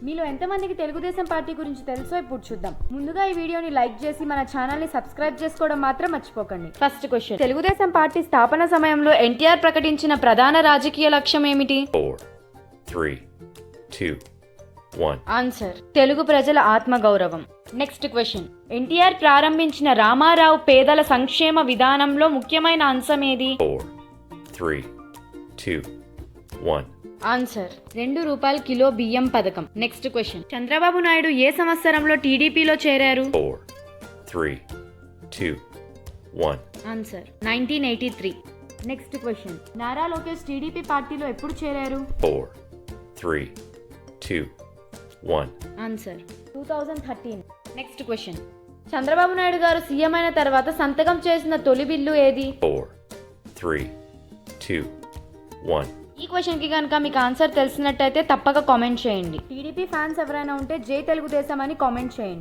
మీలో ఎంతమందికి తెలుగుదేశం పార్టీ గురించి తెలుసో ఇప్పుడు చూద్దాం. ముందుగా ఈ వీడియోని లైక్ చేసి మన ఛానల్ ని సబ్స్క్రైబ్ చేసుకోవడం మాత్రం మర్చిపోకండి. ఫస్ట్ క్వశ్చన్, తెలుగుదేశం పార్టీ స్థాపన సమయంలో ఎన్టీఆర్ ప్రకటించిన ప్రధాన రాజకీయ లక్ష్యం ఏమిటి? 4, 3, 2, 1. ఆన్సర్, తెలుగు ప్రజల ఆత్మగౌరవం. నెక్స్ట్ క్వశ్చన్, ఎన్టీఆర్ ప్రారంభించిన రామారావు పేదల సంక్షేమ విధానంలో ముఖ్యమైన అంశం ఏది? 4, 3, 2, 1. ఆన్సర్, ₹2 కిలో బియ్యం పథకం. నెక్స్ట్ క్వశ్చన్, చంద్రబాబు నాయుడు ఏ సంవత్సరంలో టీడీపీలో చేరారు? 4, 3, 2, 1. Answer, 1983. Next question, Nara Lokesh TDP పార్టీలో ఎప్పుడు చేరారు? 4, 3, 2, 1. Answer, 2013. Next question, Chandrababu Naidu గారు సీఎం అయిన తర్వాత సంతకం చేసిన తొలి బిల్లు ఏది? 4, 3, 2, 1. ఈ క్వశ్చన్ కి కనుక మీకు ఆన్సర్ తెలిసినట్టయితే తప్పక కామెంట్ చేయండి. టీడీపీ ఫ్యాన్స్ ఎవరైనా ఉంటే జై తెలుగుదేశం అని కామెంట్ చేయండి.